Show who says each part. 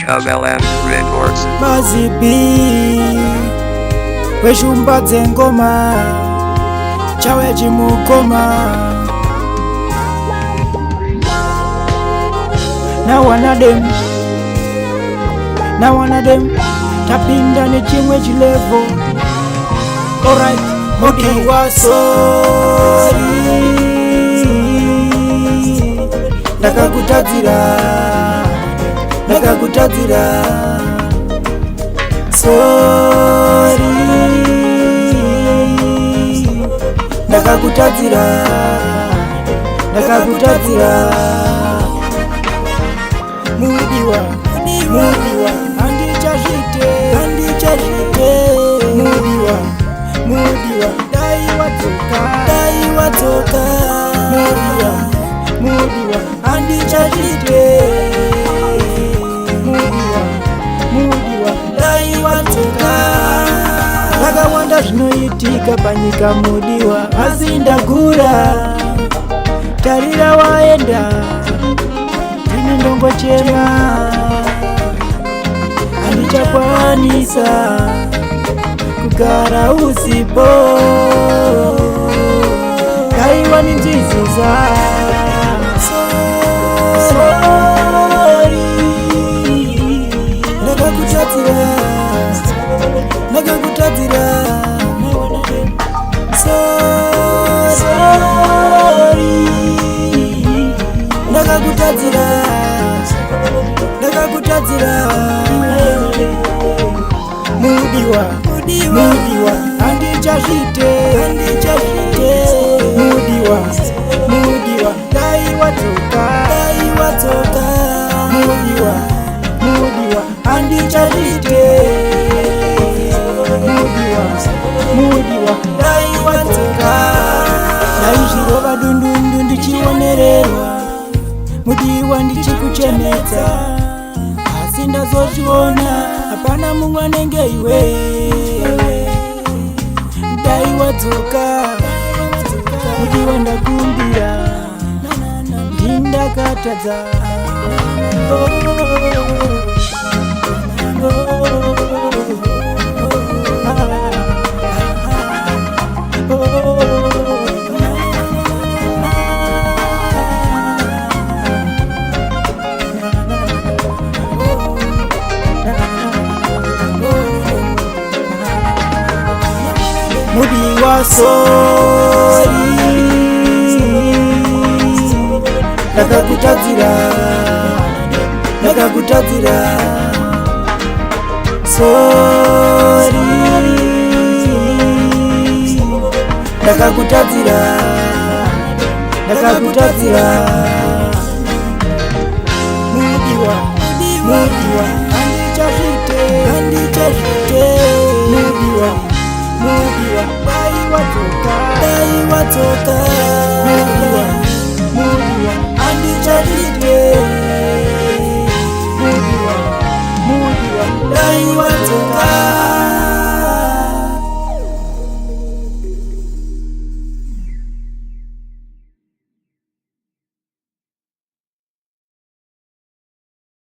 Speaker 1: MLM Records.
Speaker 2: Mazibi weshumbadze ngoma chawe chimukoma na wana dem tapinda ni chimwe chilevo. Alright, Mudi wa sorry ndakakutadzira sorry ndakakutadzira mudiwa andichazvite mudiwa dai watsoka mudiwa andichazvite mudiwa dai watsoka. Zvakawanda zvinoitika panyika mudiwa, asi ndagura tarira waenda ini ndongochema andichakwanisa kugara usipo kaiwa ninziziza sorry ndakakutadzira sorry ndakakutadzira mudiwa andichazvite mudiwa dai watsoka mudiwa andichazvite mudiwa dai watsoka. Daizvirova dundundu ndichionererwa mudiwa ndichikuchenedza, asi ndazozviona hapana mumwe anenge iwe. Dai wadzoka mudiwa ndakumbira ndindakatadza mudiwa sorry ndakakutadzira sorry ndakakutadzira mudiwa andichazvite mudiwa